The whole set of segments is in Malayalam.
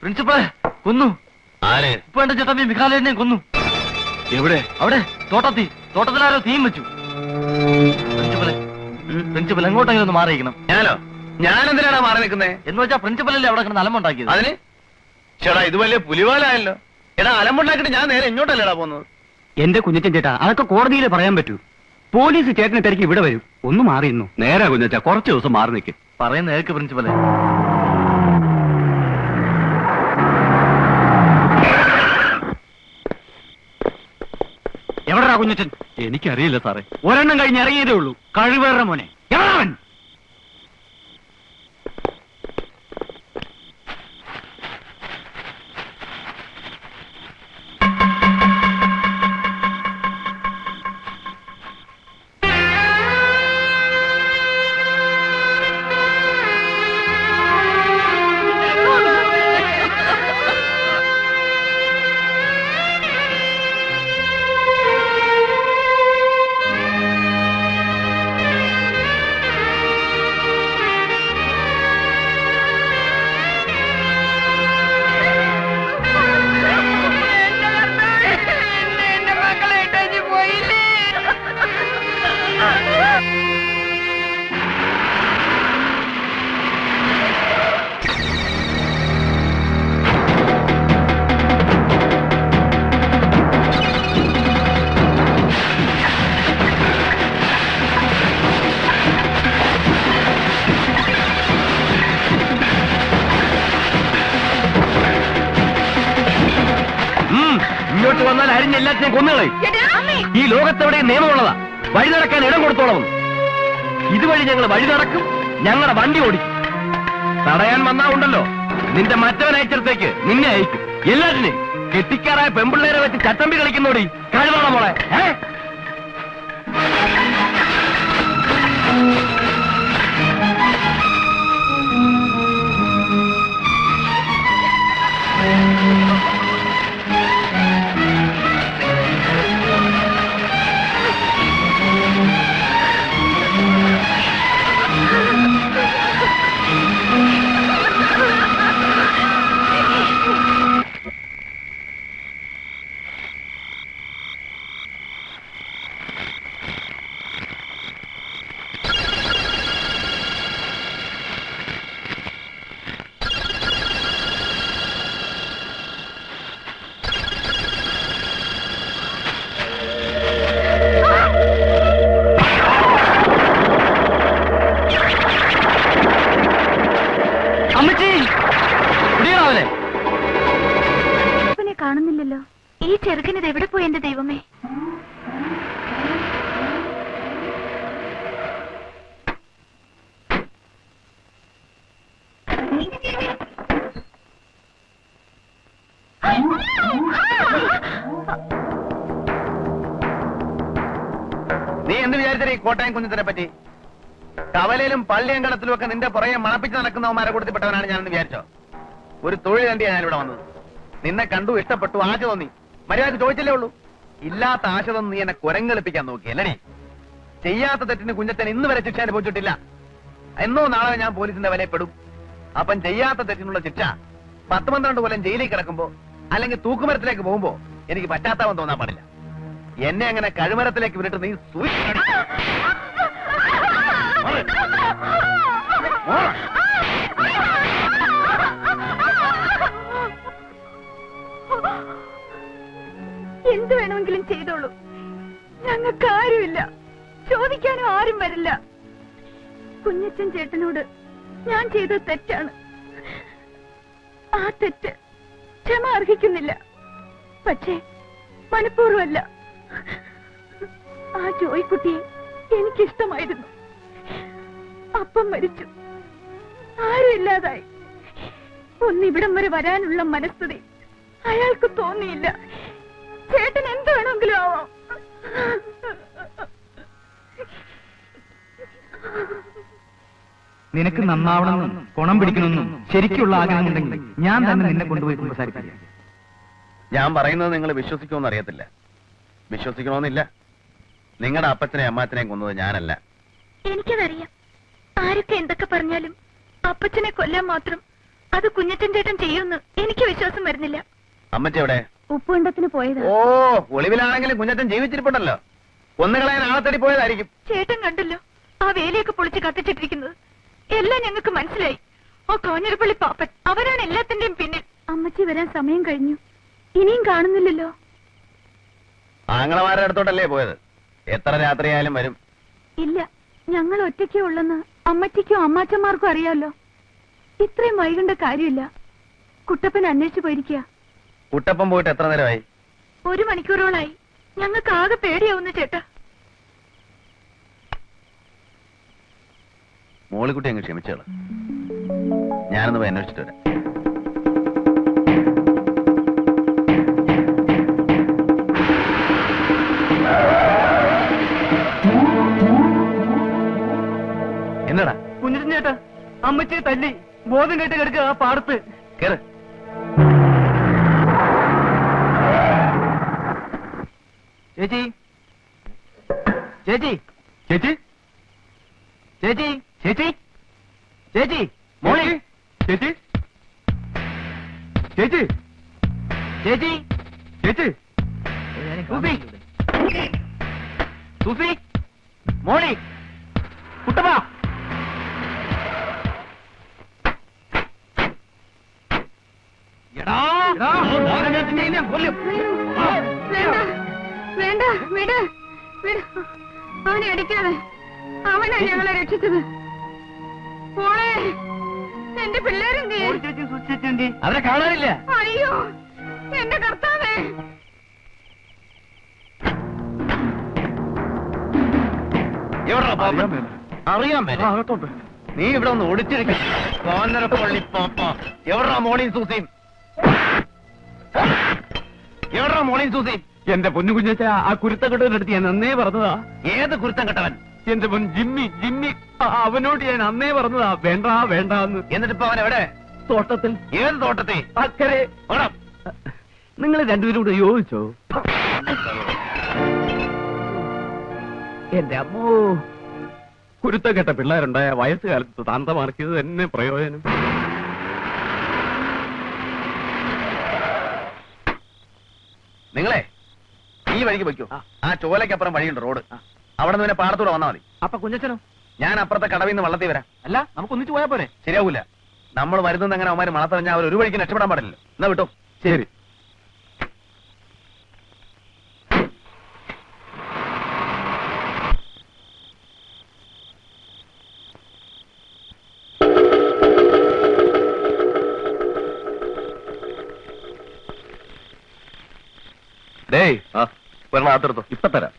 പ്രിൻസിപ്പളെ കൊന്നു. ആരെ? ഇപ്പൊ എന്റെ ചേട്ടമ്മ മിഖാലേനെ കൊന്നു. എവിടെ? അവിടെ തോട്ടത്തിലാരോ തീം വെച്ചു. പ്രിൻസിപ്പൽ എങ്ങോട്ടെങ്കിലും ഒന്ന് മാറിയിരിക്കണം. ഞാനെന്തിനാണ് മാറി നിൽക്കുന്നത്? എന്ന് വെച്ചാ പ്രിൻസിപ്പലല്ലേ അവിടെ കിടന്ന് അലമ്പുണ്ടാക്കിയത്. അതിന് ചേട്ടാ ഇത് വലിയ പുലിവാലായല്ലോ. എടാ അലമ്പുണ്ടാക്കിട്ട് ഞാൻ നേരെ ഇങ്ങോട്ടല്ലേടാ പോകുന്നത്. എന്റെ കുഞ്ഞച്ചൻ ചേട്ടാ, അതൊക്കെ കോടതിയിൽ പറയാൻ പറ്റൂ. പോലീസ് ചേട്ടനെ തിരക്കി ഇവിടെ വരും. ഒന്ന് മാറിയിരുന്നു. നേരെ കുഞ്ഞച്ചാ, കുറച്ച് ദിവസം മാറി നിൽക്കും. പറയുന്ന കേൾക്ക് പ്രിൻസിപ്പലെ. എവിടാ കുഞ്ഞച്ചൻ? എനിക്കറിയില്ല സാറേ. ഒരെണ്ണം കഴിഞ്ഞ് ഇറങ്ങിയതേ ഉള്ളൂ. കഴിവേറെ മോനെ. എവിടാവൻ? ഇങ്ങോട്ട് വന്നാൽ അരിഞ്ഞ എല്ലാത്തിനെയും കൊന്നുകളെ. ഈ ലോകത്തെവിടെ നിയമമുള്ളതാ. വഴി നടക്കാൻ ഇടം കൊടുത്തോളം. ഇതുവഴി ഞങ്ങൾ വഴി നടക്കും, ഞങ്ങളുടെ വണ്ടി ഓടിക്കും. തടയാൻ വന്നാ ഉണ്ടല്ലോ, നിന്റെ മറ്റവൻ അയച്ചിടത്തേക്ക് നിന്നെ അയക്കും. എല്ലാത്തിനെയും കെട്ടിക്കാറായ പെമ്പിള്ളേരെ വെച്ച് ചട്ടമ്പി കളിക്കുന്നോടി. കഴിവാണോ മോളെ? കാണുന്നില്ലല്ലോ. ഈ ചെറുക്കനിത് എവിടെ പോയി എന്റെ ദൈവമേ? നീ എന്ത് വിചാരിച്ചേ കോട്ടയം കുഞ്ഞത്തിനെ പറ്റി? കവലയിലും പള്ളിയങ്കണത്തിലും ഒക്കെ നിന്റെ പുറകെ മണപ്പിച്ച് നടക്കുന്നവന്മാരെ കൊടുത്തിപ്പെട്ടവനാണ് ഞാനെന്ന് വിചാരിച്ചോ? ഒരു തൊഴിൽ കണ്ടിയാണ് ഞാനിവിടെ വന്നത്. നിന്നെ കണ്ടു, ഇഷ്ടപ്പെട്ടു, ആശ തോന്നി. മര്യാദ ചോദിച്ചില്ലേ ഉള്ളൂ. ഇല്ലാത്ത ആശ തോന്നി നീ എന്നെ കുരങ്ങളിപ്പിക്കാൻ നോക്കിയല്ലേ? ചെയ്യാത്ത തെറ്റിന് കുഞ്ഞച്ചൻ ഇന്ന് വരെ ശിക്ഷ അനുഭവിച്ചിട്ടില്ല. എന്നോ നാളെ ഞാൻ പോലീസിന്റെ വലയപ്പെടും. അപ്പം ചെയ്യാത്ത തെറ്റിനുള്ള ശിക്ഷ 10-12 കൊല്ലം ജയിലിൽ കിടക്കുമ്പോ അല്ലെങ്കിൽ തൂക്കുമരത്തിലേക്ക് പോകുമ്പോ എനിക്ക് പറ്റാത്തവൻ തോന്നാൻ പാടില്ല. എന്നെ അങ്ങനെ കഴുമരത്തിലേക്ക് വിട്ടിട്ട് നീ എന്ത് വേണമെങ്കിലും ചെയ്തോളൂ. ഞങ്ങൾക്ക് ആരുമില്ല, ചോദിക്കാനും ആരും വരില്ല. കുഞ്ഞച്ചൻ ചേട്ടനോട് ഞാൻ ചെയ്തത് തെറ്റാണ്. ആ തെറ്റ് ക്ഷമ അർഹിക്കുന്നില്ല. പക്ഷേ മനഃപൂർവ്വമല്ല. ആ ജോയ്ക്കുട്ടിയെ എനിക്കിഷ്ടമായിരുന്നു. അപ്പം മരിച്ചു, ആരും ഇല്ലാതായി. ഒന്നിവിടം വരെ വരാനുള്ള മനസ്ഥിതി അയാൾക്ക് തോന്നിയില്ല. ചേട്ടൻ എന്ത് വേണമെങ്കിലും ആവാം. നിനക്ക് നന്നാവണമെന്നും ഗുണം പിടിക്കണമെന്നും ശരിക്കുള്ള ആഗ്രഹമുണ്ടെങ്കിൽ ഞാൻ തന്നെ നിന്നെ കൊണ്ടുപോയി സംസാരിക്കാം. ഞാൻ പറയുന്നത് നിങ്ങൾ വിശ്വസിക്കുമെന്ന് അറിയത്തില്ല. വിശ്വസിക്കണമെന്നില്ല. നിങ്ങളുടെ അപ്പച്ചനെ അമ്മാച്ചനെയും കൊന്നത് ഞാനല്ല. എനിക്കതറിയാം. ആരൊക്കെ എന്തൊക്കെ പറഞ്ഞാലും അപ്പച്ചനെ കൊല്ലാൻ മാത്രം അത് കുഞ്ഞച്ചൻ ചേട്ടൻ ചെയ്യുമെന്ന് എനിക്ക് വിശ്വാസം വരുന്നില്ല. അമ്മച്ചി എവിടെ? ഉപ്പുകണ്ടത്തിന് പോയതാ. ഓ, ഒളിവിലാണെങ്കിലും കുഞ്ഞച്ചൻ ജീവിച്ചിരിപ്പുണ്ടല്ലോ. കൊന്നുകളയാൻ ആളെ തേടി പോയതായിരിക്കും. ചേട്ടൻ കണ്ടല്ലോ ആ വേലയൊക്കെ പൊളിച്ച് കത്തിച്ചിട്ടിരിക്കുന്നത്. എല്ലാം ഞങ്ങൾക്ക് മനസ്സിലായി. ആ കാഞ്ഞിരപ്പള്ളി പാപ്പൻ അവരാണ് എല്ലാത്തിന്റെയും പിന്നിൽ. അമ്മച്ചി വരാൻ സമയം കഴിഞ്ഞു, ഇനിയും കാണുന്നില്ലല്ലോ. ആങ്ങളമാരുടെ അടുത്തോട്ടല്ലേ പോയത്? എത്ര രാത്രിയായാലും വരും. ഇല്ല, ഞങ്ങൾ ഒറ്റയ്ക്കേ ഉള്ളെന്ന് അമ്മച്ചിക്കും അമ്മാച്ചന്മാർക്കും അറിയാലോ. ഇത്രയും വൈകേണ്ട കാര്യമില്ല. കുട്ടപ്പൻ അന്വേഷിച്ചു പോയിരിക്കുക. കുട്ടപ്പം പോയിട്ട് എത്ര നേരമായി? 1 മണിക്കൂറോളായി. ഞങ്ങൾക്ക് ആകെ പേടിയാവുന്നു ചേട്ടാ. മോളിക്കുട്ടി അങ്ങ് ക്ഷമിച്ചോളൂ. ഞാനൊന്ന് പോയി അന്വേഷിച്ചിട്ട് വരാം. എന്നടാ? കുഞ്ഞിരൻ ചേട്ടാ, അമ്മച്ചിയെ തല്ലി ബോധം കേട്ട് കിടക്കുക ആ പാടത്ത്. കേറ്. ചേച്ചി, ചേച്ചി, ചേച്ചി, ചേച്ചി, ചേച്ചി, ചേച്ചി, മോളി, ചേച്ചി, ചേച്ചി, ചേച്ചി, ചേച്ചി, സൂസി, സൂസി, മോളി, കുട്ടപ്പ. വേണ്ട, വിട്, വിട്. അവനെ അടിക്കാതെ. അവനാ ഞങ്ങളെ രക്ഷിച്ചത്. മോളെ, എന്റെ പിള്ളേരെന്തേ? അവരെ കാണാനില്ല. അയ്യോ, എന്റെ കർത്താവേ. എവിടാ പാപ്പൻ? അറിയാൻ മേലെ. നീ ഇവിടെ ഒന്ന് ഒടിച്ചിരിക്കും. കോന്നരപ്പള്ളി പാപ്പ. എവിടാ മോളിയും സൂസിയും? എവിടാ മോളിയും സൂസിയും? എന്റെ പൊന്നു കുഞ്ഞച്ച, ആ കുരുത്തക്കെട്ടവനടുത്ത് ഞാൻ അന്നേ പറഞ്ഞതാ. ഏത് കുരുത്തം കെട്ടവൻ? എന്റെ പൊൻ ജിമ്മി, ജിമ്മി. അവനോട് ഞാൻ അന്നേ പറഞ്ഞതാ വേണ്ട വേണ്ടെന്ന്. എന്നിട്ടിപ്പോ അവൻ എവിടെ? തോട്ടത്തിൽ. ഏത് തോട്ടത്തിൽ? അക്കരെ. ഓടാം. നിങ്ങൾ രണ്ടുപേരും കൂടെ യോജിച്ചോ? എന്റെ അമ്മോ, കുരുത്തക്കെട്ട പിള്ളേരുണ്ടായ വയസ്സുകാലത്ത് താന്തമാർക്കിയത് തന്നെ പ്രയോജനം. നിങ്ങളെ ഈ വഴിക്ക് വയ്ക്കോ. ആ ചോലയ്ക്കപ്പുറം വഴിയുണ്ട്, റോഡ്. അവിടെ നിന്ന് പിന്നെ പാടത്തൂടെ വന്നാൽ മതി. അപ്പൊ കുഞ്ഞച്ചനോ? ഞാൻ അപ്പുറത്തെ കടവിൽ നിന്ന് വള്ളത്തിൽ വരാം. അല്ല, നമുക്ക് ഒന്നിച്ചു പോയാ പോരെ? ശരിയാവൂല. നമ്മൾ വരുന്നത് എങ്ങനെ അവന്മാര് മണത്തറിഞ്ഞാൽ അവർ ഒരു വഴിക്ക് രക്ഷപ്പെടാൻ പാടില്ല. എന്നാ വിട്ടോ. ശരി. ഡേയ്, ഒരെണ്ണം അകത്തെടുത്തോ. ഇപ്പൊ തരാം.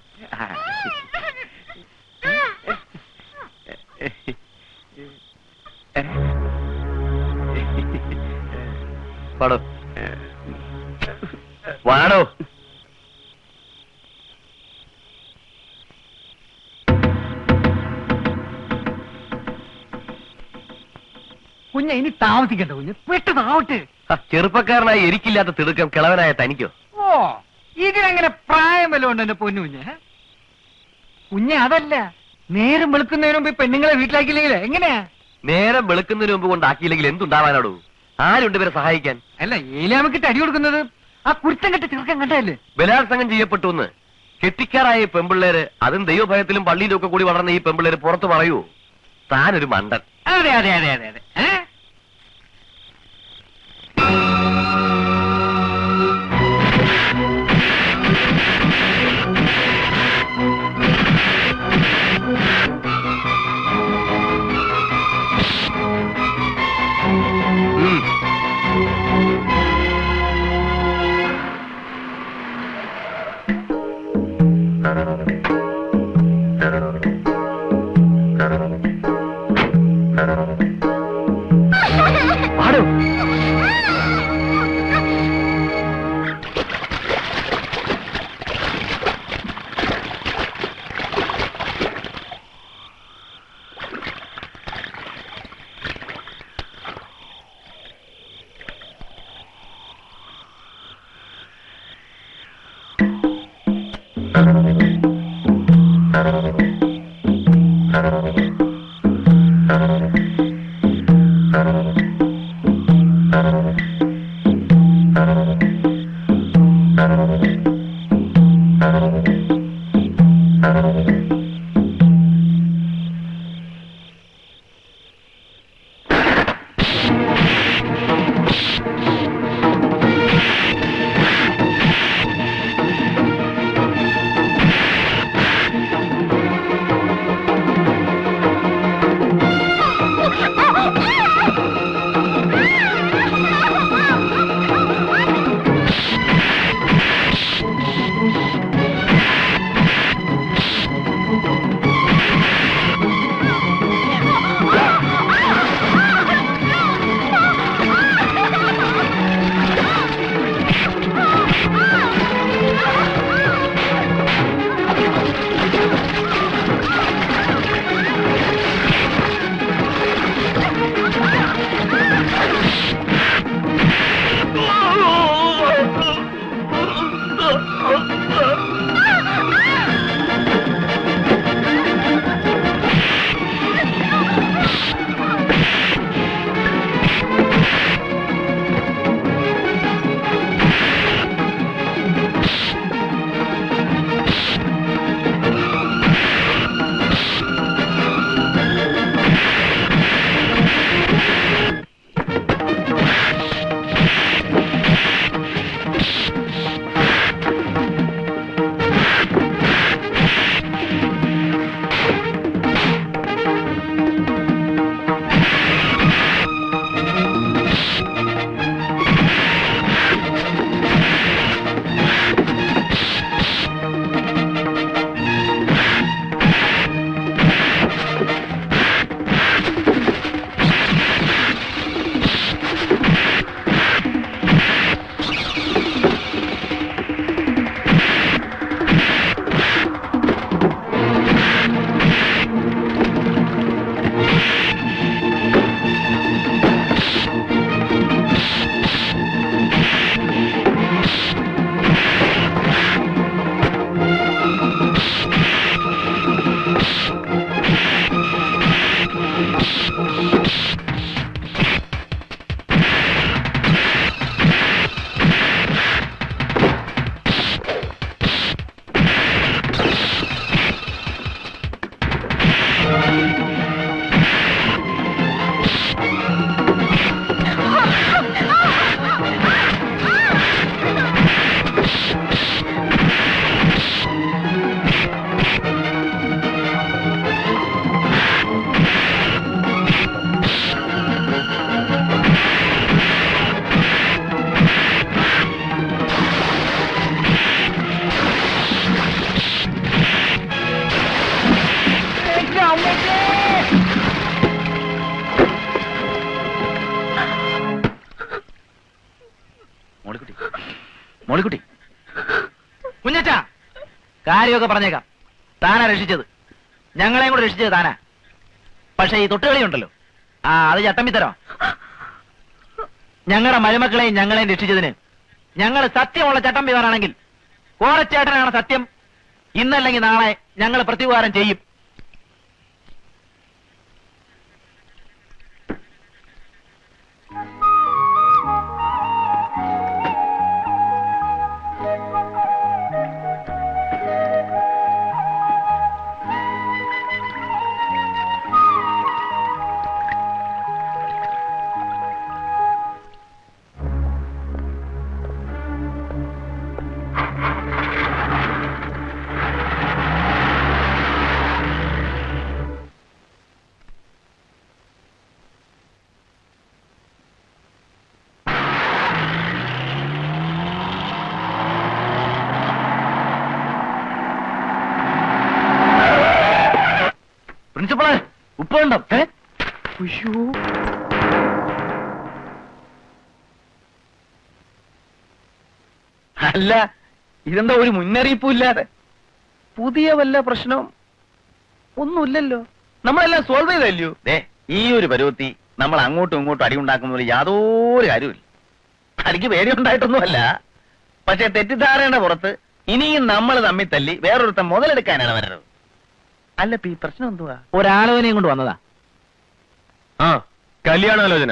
പാടോ, വാടോ. കുഞ്ഞ ഇനി താമസിക്കണ്ട കുഞ്ഞ്, പെട്ടെന്നാവട്ടെ. ചെറുപ്പക്കാരനായി എരിക്കില്ലാത്ത തിടുക്കം കിളവനായ തനിക്കോ? ഓ, ഇതിനങ്ങനെ പ്രായം വല്ലതും ഉണ്ട് എന്റെ പൊന്നു കുഞ്ഞ്? കുഞ്ഞെ അതല്ല, നേരം വെളുക്കുന്നതിന് മുമ്പ് പെണ്ണുങ്ങളെ വീട്ടിലാക്കിയില്ലെങ്കിൽ എങ്ങനെയാ? നേരം വെളുക്കുന്നതിന് മുമ്പ് കൊണ്ടാക്കിയില്ലെങ്കിൽ എന്തുണ്ടാവാനാടോ? ആരുണ്ട് ഇവരെ സഹായിക്കാൻ? അല്ല, ഏലാമക്കിട്ട് അടി കൊടുക്കുന്നത് ആ കുരുത്തം കെട്ട ചെറുക്കൻ കണ്ടല്ലേ? ബലാത്സംഗം ചെയ്യപ്പെട്ടു എന്ന് കെട്ടിക്കാറായ പെമ്പിള്ളേര്, അതും ദൈവഭയത്തിലും പള്ളിയിലും ഒക്കെ കൂടി വളർന്ന ഈ പെമ്പിള്ളേര് പുറത്ത് പറയൂ താനൊരു മണ്ടൻ? അതെ അതെ അതെ അതെ അതെ. പാടോ. മോളിക്കുട്ടി കുഞ്ഞച്ചാ, കാര്യമൊക്കെ പറഞ്ഞേക്കാം. താനാ രക്ഷിച്ചത്, ഞങ്ങളെയും കൂടെ രക്ഷിച്ചത് താനാ. പക്ഷെ ഈ തൊട്ടുകളി ഉണ്ടല്ലോ, അത് ചട്ടമ്പിത്തരോ. ഞങ്ങളുടെ മരുമക്കളെയും ഞങ്ങളെയും രക്ഷിച്ചതിന് ഞങ്ങൾ സത്യമുള്ള ചട്ടമ്പിമാരാണെങ്കിൽ കോറച്ചേട്ടനാണ് സത്യം. ഇന്നല്ലെങ്കിൽ നാളെ ഞങ്ങൾ പ്രത്യുപകാരം ചെയ്യും. പ്രിൻസിപ്പളെ, ഉപ്പുണ്ടോ? അല്ല, ഇതെന്താ ഒരു മുന്നറിയിപ്പും ഇല്ലാതെ? പുതിയ വല്ല പ്രശ്നവും ഒന്നുമില്ലല്ലോ, നമ്മളെല്ലാം സോൾവ് ചെയ്തല്ലോ. ഈ ഒരു പരുവത്തി നമ്മൾ അങ്ങോട്ടും ഇങ്ങോട്ടും അടി ഉണ്ടാക്കുന്നതിൽ യാതൊരു കാര്യമില്ല. അടിക്ക് പേടിയുണ്ടായിട്ടൊന്നുമല്ല, പക്ഷെ തെറ്റിദ്ധാരണയുടെ പുറത്ത് ഇനിയും നമ്മൾ തമ്മിൽ തല്ലി വേറൊരുത്തം മുതലെടുക്കാനാണ് വരരുത്. അല്ല, ഈ പ്രശ്നം എന്തുവാ? ഒരാലോചനയും കൊണ്ട് വന്നതാ. കല്യാണാലോചന.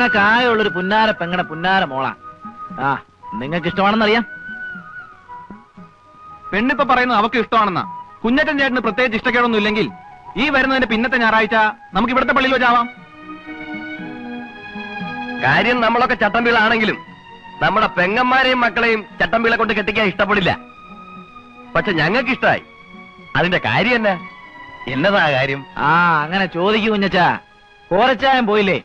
ഞങ്ങൾക്ക് ആകെയുള്ളൊരു പുന്നാര പെങ്ങടെ പുന്നാര മോളാ. ആ നിങ്ങൾക്ക് ഇഷ്ടമാണെന്നറിയാം. പെണ്ണിപ്പോ പറയുന്നത് അവക്ക് ഇഷ്ടമാണെന്നാ. കുഞ്ഞച്ചൻ ചേട്ടന് പ്രത്യേകിച്ച് ഇഷ്ടക്കേടൊന്നും ഇല്ലെങ്കിൽ ഈ വരുന്നതിന്റെ പിന്നത്തെ ഞായറാഴ്ച നമുക്ക് ഇവിടുത്തെ പള്ളിയിൽ വെച്ചാവാം. കാര്യം നമ്മളൊക്കെ ചട്ടമ്പിളാണെങ്കിലും നമ്മുടെ പെങ്ങന്മാരെയും മക്കളെയും ചട്ടമ്പിളെ കൊണ്ട് കെട്ടിക്കാൻ ഇഷ്ടപ്പെടില്ല. പക്ഷെ ഞങ്ങൾക്ക് ഇഷ്ടമായി. അതിന്റെ കാര്യം എന്നാ? എന്നതാ കാര്യം? ആ അങ്ങനെ ചോദിക്കൂ കുഞ്ഞച്ചാ. കോരച്ചായം പോയില്ലേ?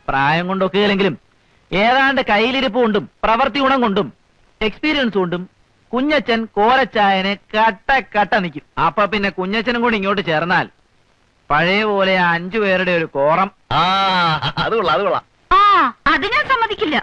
പ്രായം കൊണ്ടൊക്കെയില്ലെങ്കിലും ഏതാണ്ട് കയ്യിലിരിപ്പ് കൊണ്ടും പ്രവൃത്തി ഗുണം കൊണ്ടും എക്സ്പീരിയൻസ് കൊണ്ടും കുഞ്ഞച്ചൻ കോരച്ചായനെ കട്ട നിൽക്കും. അപ്പൊ പിന്നെ കുഞ്ഞച്ചനും കൂടി ഇങ്ങോട്ട് ചേർന്നാൽ പഴയ പോലെ 5 പേരുടെ ഒരു കോറം. ആ അത് കൊള്ളാം, അത് കൊള്ളാം. ആ അത് ഞാൻ സമ്മതിക്കില്ല.